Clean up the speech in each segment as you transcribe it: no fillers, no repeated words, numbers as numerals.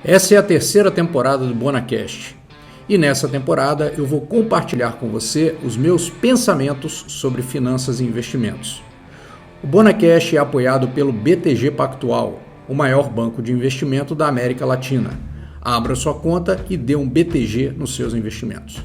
Essa é a terceira temporada do BonaCast e nessa temporada eu vou compartilhar com você os meus pensamentos sobre finanças e investimentos. O BonaCast é apoiado pelo BTG Pactual, o maior banco de investimento da América Latina. Abra sua conta e dê um BTG nos seus investimentos.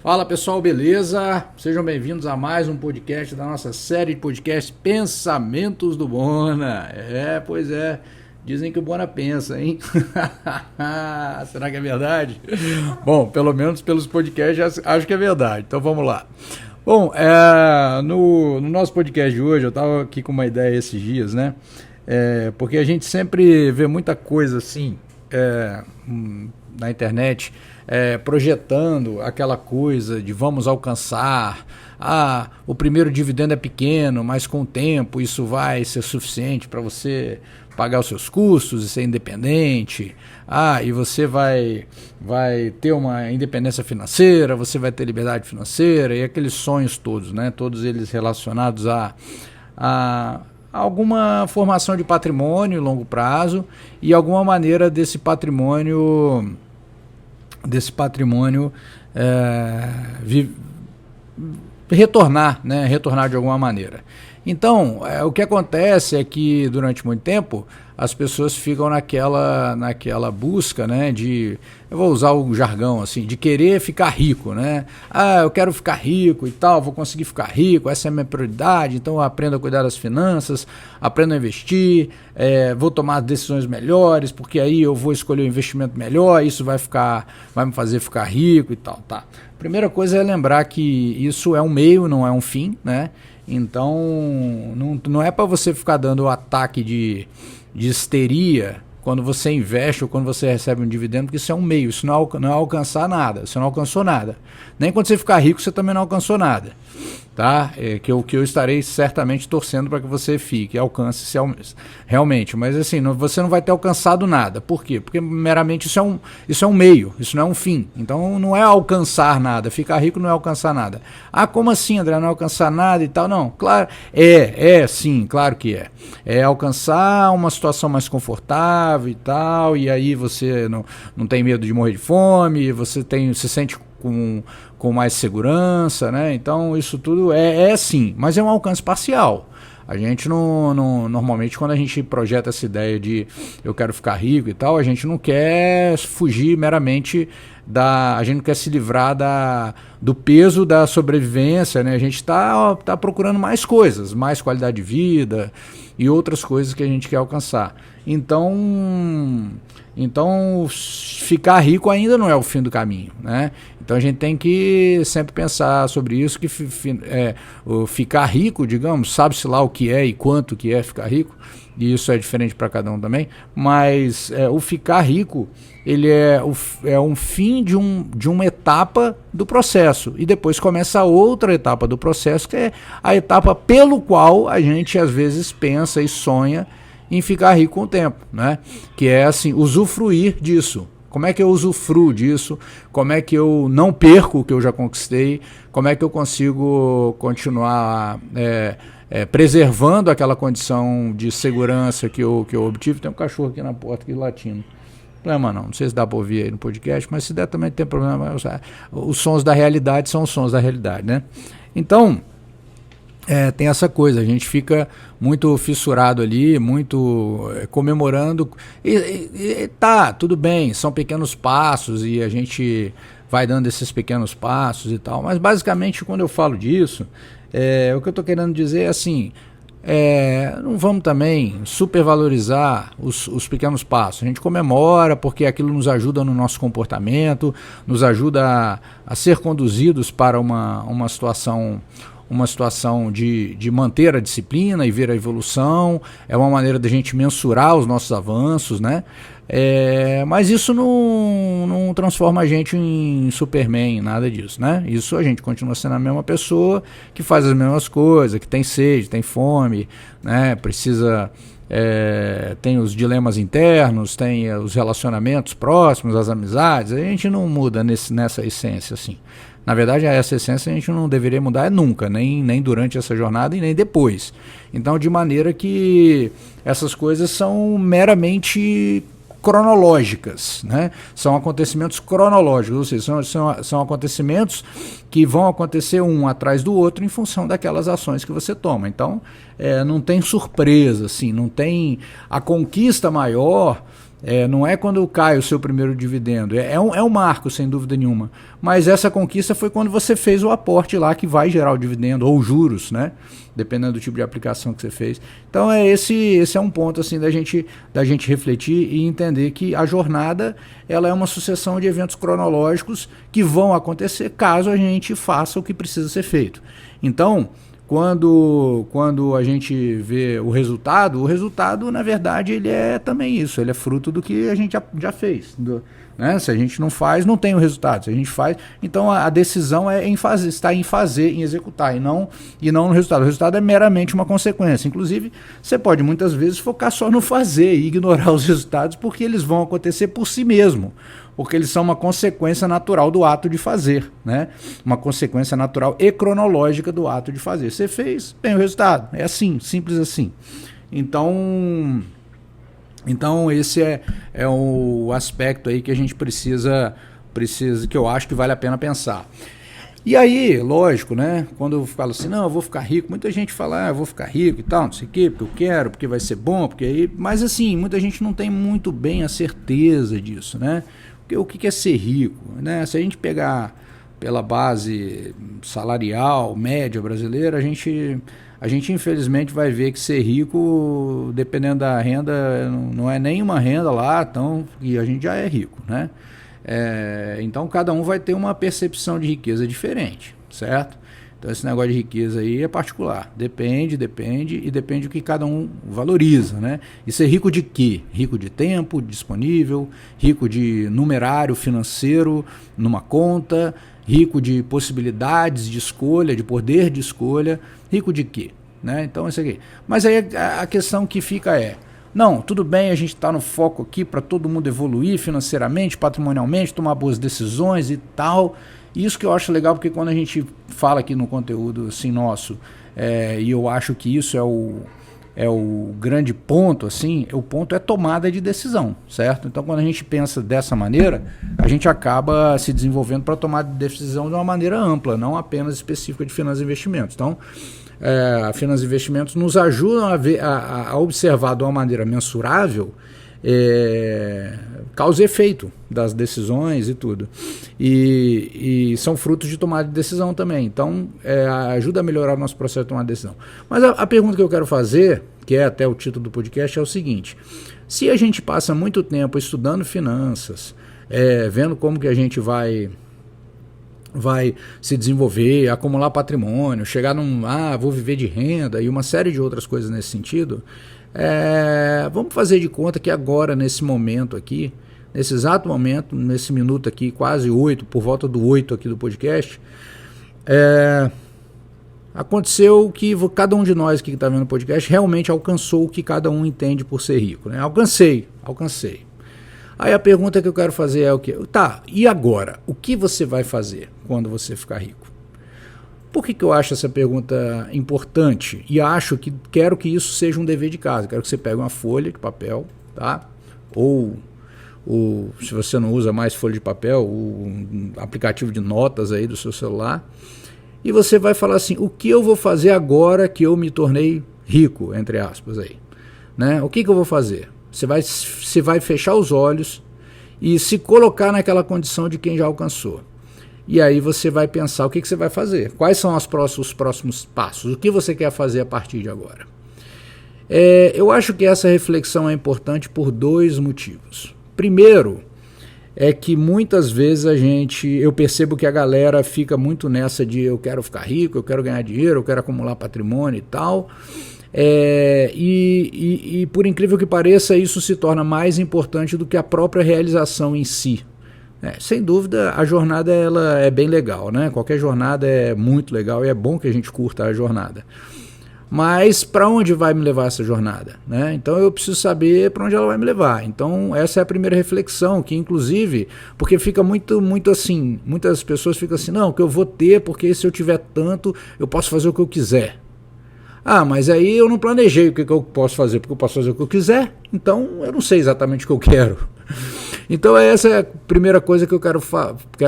Fala pessoal, beleza? Sejam bem-vindos a mais um podcast da nossa série de podcast Pensamentos do Bona. Pois é. Dizem que o Bona pensa, hein? Será que é verdade? Bom, pelo menos pelos podcasts acho que é verdade. Então vamos lá. Bom, no nosso podcast de hoje eu estava aqui com uma ideia esses dias, né? Porque a gente sempre vê muita coisa assim na internet projetando aquela coisa de vamos alcançar. O primeiro dividendo é pequeno, mas com o tempo isso vai ser suficiente para você pagar os seus custos e ser independente. E você vai ter uma independência financeira, você vai ter liberdade financeira e aqueles sonhos todos, né? Todos eles relacionados a alguma formação de patrimônio em longo prazo e alguma maneira desse patrimônio retornar, né? Retornar de alguma maneira. Então, o que acontece é que durante muito tempo as pessoas ficam naquela busca, né, eu vou usar o jargão assim, de querer ficar rico, né? Eu quero ficar rico e tal, vou conseguir ficar rico, essa é a minha prioridade, então eu aprendo a cuidar das finanças, aprendo a investir, vou tomar decisões melhores, porque aí eu vou escolher o investimento melhor, isso vai me fazer ficar rico e tal, tá? Primeira coisa é lembrar que isso é um meio, não é um fim, né? Então, não é para você ficar dando ataque de histeria quando você investe ou quando você recebe um dividendo, porque isso é um meio, isso não é alcançar nada, você não alcançou nada. Nem quando você ficar rico, você também não alcançou nada. Tá? Que eu estarei certamente torcendo para que você alcance realmente, mas assim, você não vai ter alcançado nada. Por quê? Porque meramente isso é um meio, isso não é um fim. Então não é alcançar nada, ficar rico não é alcançar nada. Como assim, André, não é alcançar nada e tal? Não, claro, sim, claro que é. É alcançar uma situação mais confortável e tal, e aí você não tem medo de morrer de fome, você se sente com mais segurança, né? Então isso tudo é sim, mas é um alcance parcial. A gente normalmente quando a gente projeta essa ideia de eu quero ficar rico e tal, a gente não quer fugir meramente a gente não quer se livrar do peso da sobrevivência, né? A gente está procurando mais coisas, mais qualidade de vida e outras coisas que a gente quer alcançar. Então ficar rico ainda não é o fim do caminho, né? Então a gente tem que sempre pensar sobre isso, que ficar rico, digamos, sabe-se lá o que é e quanto que é ficar rico, e isso é diferente para cada um também, mas o ficar rico, ele é um fim de uma etapa do processo, e depois começa a outra etapa do processo, que é a etapa pelo qual a gente às vezes pensa e sonha em ficar rico com o tempo, né? Que é assim, usufruir disso. Como é que eu usufruo disso? Como é que eu não perco o que eu já conquistei? Como é que eu consigo continuar preservando aquela condição de segurança que eu obtive? Tem um cachorro aqui na porta aqui latindo. Problema não sei se dá para ouvir aí no podcast, mas se der também não tem problema. Os sons da realidade são os sons da realidade, né? Então, tem essa coisa, a gente fica muito fissurado ali, muito comemorando, e tá, tudo bem, são pequenos passos e a gente vai dando esses pequenos passos e tal, mas basicamente quando eu falo disso, o que eu estou querendo dizer é assim, não vamos também supervalorizar os pequenos passos. A gente comemora porque aquilo nos ajuda no nosso comportamento, nos ajuda a ser conduzidos para uma situação de manter a disciplina e ver a evolução, é uma maneira da gente mensurar os nossos avanços, né? Mas isso não transforma a gente em Superman, nada disso, né? Isso a gente continua sendo a mesma pessoa que faz as mesmas coisas, que tem sede, tem fome, né? Tem os dilemas internos, tem os relacionamentos próximos, as amizades, a gente não muda nessa essência assim. Na verdade, essa essência a gente não deveria mudar nunca, nem durante essa jornada e nem depois. Então, de maneira que essas coisas são meramente cronológicas, né? São acontecimentos cronológicos, ou seja, são acontecimentos que vão acontecer um atrás do outro em função daquelas ações que você toma. Então, não tem surpresa, assim, não tem a conquista maior. Não é quando cai o seu primeiro dividendo, é um marco, sem dúvida nenhuma. Mas essa conquista foi quando você fez o aporte lá que vai gerar o dividendo, ou juros, né? Dependendo do tipo de aplicação que você fez. Então esse é um ponto assim da gente refletir e entender que a jornada ela é uma sucessão de eventos cronológicos que vão acontecer caso a gente faça o que precisa ser feito. Então, quando a gente vê o resultado, na verdade, ele é também isso, ele é fruto do que a gente já fez. Né? Se a gente não faz, não tem o resultado. Se a gente faz, então a decisão está em fazer, em executar, e não no resultado. O resultado é meramente uma consequência. Inclusive, você pode muitas vezes focar só no fazer e ignorar os resultados, porque eles vão acontecer por si mesmo. Porque eles são uma consequência natural do ato de fazer, né? Uma consequência natural e cronológica do ato de fazer. Você fez, tem o resultado. É assim, simples assim. Então esse é o aspecto aí que a gente precisa, que eu acho que vale a pena pensar. E aí, lógico, né? Quando eu falo assim, não, eu vou ficar rico, muita gente fala, eu vou ficar rico e tal, não sei o quê, porque eu quero, porque vai ser bom, porque aí... Mas assim, muita gente não tem muito bem a certeza disso, né? Porque o que é ser rico, né? Se a gente pegar pela base salarial, média brasileira, a gente infelizmente vai ver que ser rico, dependendo da renda, não é nenhuma renda lá, então, e a gente já é rico, né? Então cada um vai ter uma percepção de riqueza diferente, certo? Então esse negócio de riqueza aí é particular, depende do que cada um valoriza, né? E ser rico de quê? Rico de tempo disponível, rico de numerário financeiro numa conta, rico de possibilidades de escolha, de poder de escolha, rico de quê? Né? Então isso aqui. Mas aí a questão que fica não, tudo bem, a gente está no foco aqui para todo mundo evoluir financeiramente, patrimonialmente, tomar boas decisões e tal. Isso que eu acho legal, porque quando a gente fala aqui no conteúdo assim, nosso, e eu acho que isso é o grande ponto, assim, o ponto é tomada de decisão, certo? Então quando a gente pensa dessa maneira, a gente acaba se desenvolvendo para tomar decisão de uma maneira ampla, não apenas específica de finanças e investimentos. Então, a finanças e investimentos nos ajudam a observar de uma maneira mensurável causa e efeito das decisões e tudo. E são frutos de tomada de decisão também. Então, ajuda a melhorar o nosso processo de tomar decisão. Mas a pergunta que eu quero fazer, que é até o título do podcast, é o seguinte: se a gente passa muito tempo estudando finanças, vendo como que a gente vai se desenvolver, acumular patrimônio, chegar vou viver de renda e uma série de outras coisas nesse sentido, vamos fazer de conta que agora, nesse momento aqui, nesse exato momento, nesse minuto aqui, quase 8, por volta do 8 aqui do podcast, aconteceu que cada um de nós que está vendo o podcast realmente alcançou o que cada um entende por ser rico, né? Alcancei. Aí a pergunta que eu quero fazer é o quê? Tá, e agora? O que você vai fazer quando você ficar rico? Por que eu acho essa pergunta importante? E quero que isso seja um dever de casa. Quero que você pegue uma folha de papel, tá? Ou se você não usa mais folha de papel, um aplicativo de notas aí do seu celular, e você vai falar assim: o que eu vou fazer agora que eu me tornei rico, entre aspas aí, né? O que eu vou fazer? Você vai fechar os olhos e se colocar naquela condição de quem já alcançou. E aí você vai pensar o que você vai fazer. Quais são os próximos passos? O que você quer fazer a partir de agora? Eu acho que essa reflexão é importante por 2 motivos. Primeiro, é que muitas vezes eu percebo que a galera fica muito nessa de eu quero ficar rico, eu quero ganhar dinheiro, eu quero acumular patrimônio e tal. E por incrível que pareça, isso se torna mais importante do que a própria realização em si. Sem dúvida, a jornada ela é bem legal, né? Qualquer jornada é muito legal e é bom que a gente curta a jornada. Mas para onde vai me levar essa jornada, né? Então eu preciso saber para onde ela vai me levar. Então essa é a primeira reflexão, que inclusive, porque fica muito assim, muitas pessoas ficam assim, não, que eu vou ter, porque se eu tiver tanto, eu posso fazer o que eu quiser. Mas aí eu não planejei o que eu posso fazer, porque eu posso fazer o que eu quiser, então eu não sei exatamente o que eu quero. Então essa é a primeira coisa que eu quero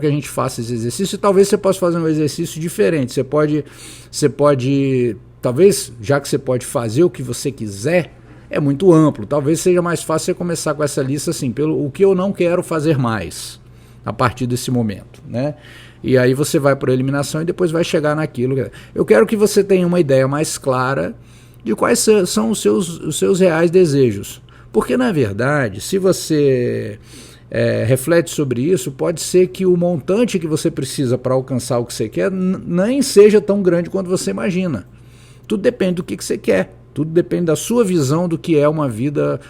que a gente faça esse exercício. E talvez você possa fazer um exercício diferente. Você pode, talvez, já que você pode fazer o que você quiser, é muito amplo. Talvez seja mais fácil você começar com essa lista assim, pelo o que eu não quero fazer mais a partir desse momento, né? E aí você vai por eliminação e depois vai chegar naquilo. Eu quero que você tenha uma ideia mais clara de quais são os seus reais desejos. Porque, na verdade, se você reflete sobre isso, pode ser que o montante que você precisa para alcançar o que você quer nem seja tão grande quanto você imagina. Tudo depende do que você quer. Tudo depende da sua visão do que é uma vida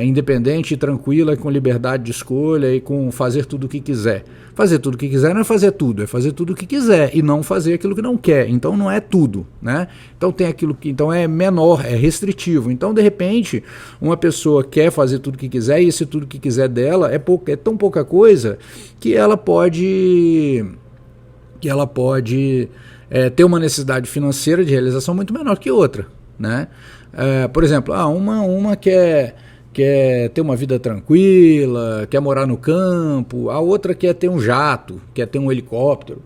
independente e tranquila, com liberdade de escolha e com fazer tudo o que quiser. Fazer tudo o que quiser não é fazer tudo, é fazer tudo o que quiser e não fazer aquilo que não quer. Então não é tudo, né? Então tem aquilo que então é menor, é restritivo. Então de repente uma pessoa quer fazer tudo o que quiser e esse tudo o que quiser dela é tão pouca coisa que ela pode ter uma necessidade financeira de realização muito menor que outra, né? Por exemplo, uma quer ter uma vida tranquila, quer morar no campo, a outra quer ter um jato, quer ter um helicóptero.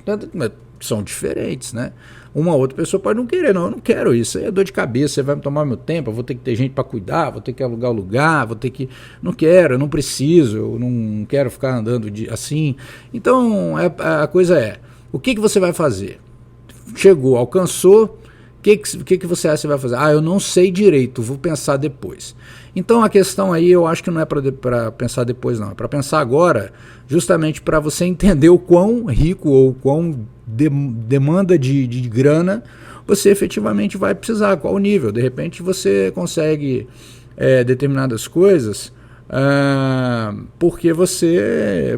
São diferentes, né? Uma outra pessoa pode não querer, não, eu não quero isso, aí é dor de cabeça, você vai me tomar meu tempo, eu vou ter que ter gente para cuidar, vou ter que alugar o lugar, não quero, eu não preciso, eu não quero ficar andando assim. Então a coisa o que você vai fazer? Chegou, alcançou, o que você acha que você vai fazer? Eu não sei direito, vou pensar depois. Então a questão aí eu acho que não é para pensar depois não, é para pensar agora, justamente para você entender o quão rico ou quão demanda de grana você efetivamente vai precisar, qual o nível. De repente você consegue determinadas coisas porque você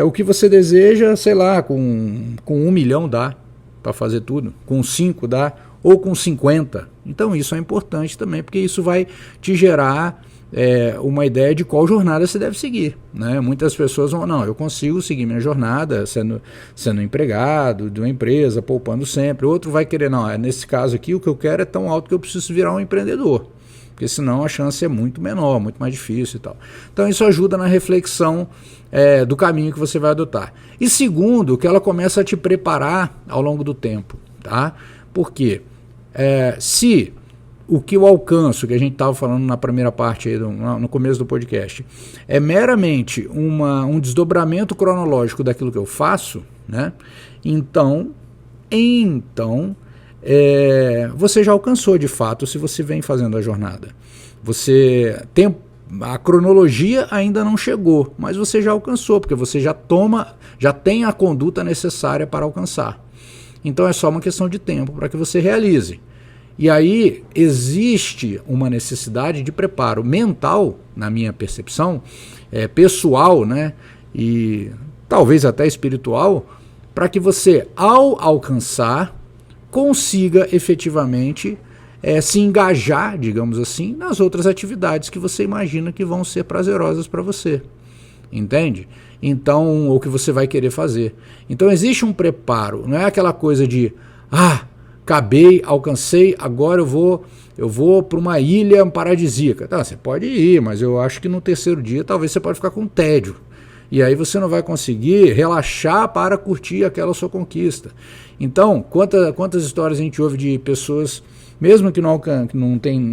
o que você deseja, sei lá, com 1 milhão dá para fazer tudo, com 5 dá, ou com 50. Então isso é importante também, porque isso vai te gerar uma ideia de qual jornada você deve seguir, né? Muitas pessoas vão, não, eu consigo seguir minha jornada sendo empregado de uma empresa, poupando sempre. Outro vai querer, não, nesse caso aqui o que eu quero é tão alto que eu preciso virar um empreendedor, porque senão a chance é muito menor, muito mais difícil e tal. Então isso ajuda na reflexão do caminho que você vai adotar. E segundo, que ela começa a te preparar ao longo do tempo, tá? Porque se o que eu alcanço, que a gente estava falando na primeira parte, aí no começo do podcast, é meramente um desdobramento cronológico daquilo que eu faço, né? Então você já alcançou de fato se você vem fazendo a jornada. A cronologia ainda não chegou, mas você já alcançou, porque você já tem a conduta necessária para alcançar. Então é só uma questão de tempo para que você realize. E aí existe uma necessidade de preparo mental, na minha percepção, pessoal, né, e talvez até espiritual, para que você, ao alcançar, consiga efetivamente se engajar, digamos assim, nas outras atividades que você imagina que vão ser prazerosas para você. Entende? Então, o que você vai querer fazer. Então existe um preparo, não é aquela coisa de acabei, alcancei, agora eu vou para uma ilha paradisíaca. Tá, você pode ir, mas eu acho que no terceiro dia talvez você pode ficar com tédio. E aí você não vai conseguir relaxar para curtir aquela sua conquista. Então, quantas histórias a gente ouve de pessoas, mesmo que não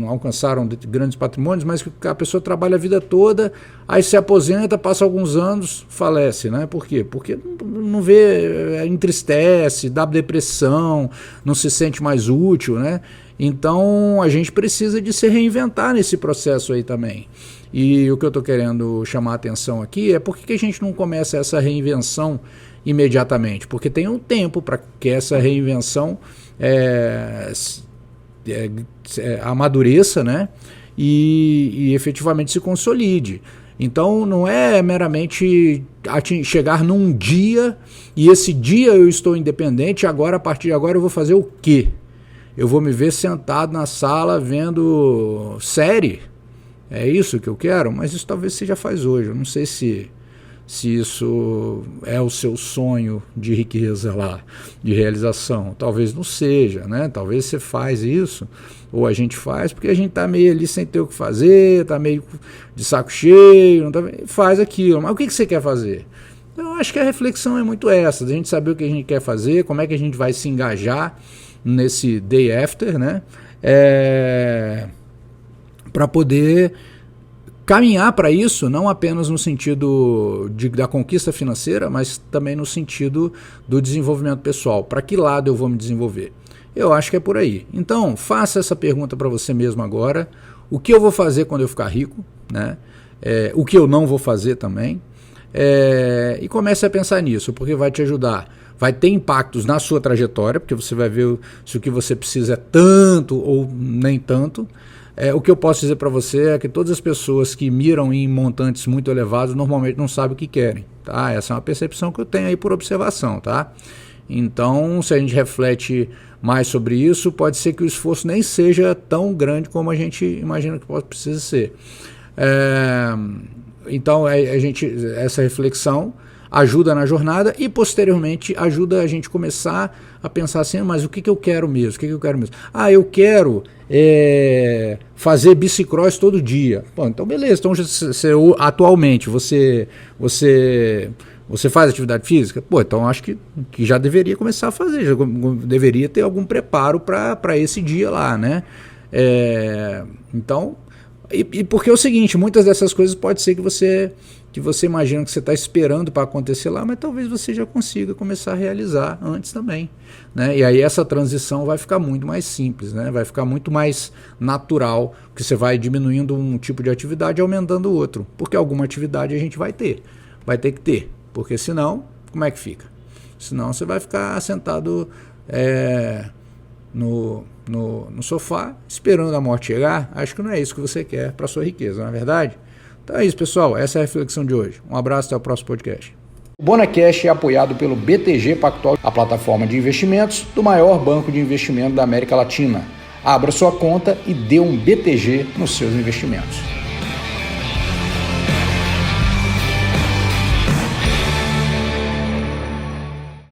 alcançaram grandes patrimônios, mas que a pessoa trabalha a vida toda, aí se aposenta, passa alguns anos, falece, né? Por quê? Porque não vê, entristece, dá depressão, não se sente mais útil, né? Então a gente precisa de se reinventar nesse processo aí também. E o que eu estou querendo chamar a atenção aqui é por que a gente não começa essa reinvenção imediatamente? Porque tem um tempo para que essa reinvenção amadureça, né? E efetivamente se consolide. Então não é meramente chegar num dia e esse dia eu estou independente, agora a partir de agora eu vou fazer o quê? Eu vou me ver sentado na sala vendo série? É isso que eu quero? Mas isso talvez você já faz hoje. Eu não sei se se isso é o seu sonho de riqueza lá, de realização. Talvez não seja, né? Talvez você faz isso, ou a gente faz, porque a gente está meio ali sem ter o que fazer, está meio de saco cheio, faz aquilo. Mas o que você quer fazer? Então, eu acho que a reflexão é muito essa, a gente saber o que a gente quer fazer, como é que a gente vai se engajar nesse day after, né? Para poder caminhar para isso, não apenas no sentido da conquista financeira, mas também no sentido do desenvolvimento pessoal. Para que lado eu vou me desenvolver? Eu acho que é por aí. Então, faça essa pergunta para você mesmo agora. O que eu vou fazer quando eu ficar rico? Né? O que eu não vou fazer também. E comece a pensar nisso, porque vai te ajudar. Vai ter impactos na sua trajetória, porque você vai ver se o que você precisa é tanto ou nem tanto. O que eu posso dizer para você é que todas as pessoas que miram em montantes muito elevados normalmente não sabem o que querem, tá? Essa é uma percepção que eu tenho aí por observação, tá? Então, se a gente reflete mais sobre isso, pode ser que o esforço nem seja tão grande como a gente imagina que precisa ser. Então, essa reflexão ajuda na jornada e, posteriormente, ajuda a gente começar a pensar assim, mas o que eu quero mesmo? O que eu quero mesmo? Eu quero fazer bicicross todo dia. Bom, então beleza. Então, atualmente, você faz atividade física? Então acho que já deveria começar a fazer, já deveria ter algum preparo para esse dia lá, né? Então, porque é o seguinte, muitas dessas coisas pode ser que você imagina que você está esperando para acontecer lá, mas talvez você já consiga começar a realizar antes também, né? E aí essa transição vai ficar muito mais simples, né? Vai ficar muito mais natural, porque você vai diminuindo um tipo de atividade e aumentando o outro, porque alguma atividade a gente vai ter que ter, porque senão, como é que fica? Senão você vai ficar sentado no sofá esperando a morte chegar. Acho que não é isso que você quer para sua riqueza, não é verdade? Então é isso, pessoal. Essa é a reflexão de hoje. Um abraço, até o próximo podcast. O Bonacash é apoiado pelo BTG Pactual, a plataforma de investimentos do maior banco de investimento da América Latina. Abra sua conta e dê um BTG nos seus investimentos.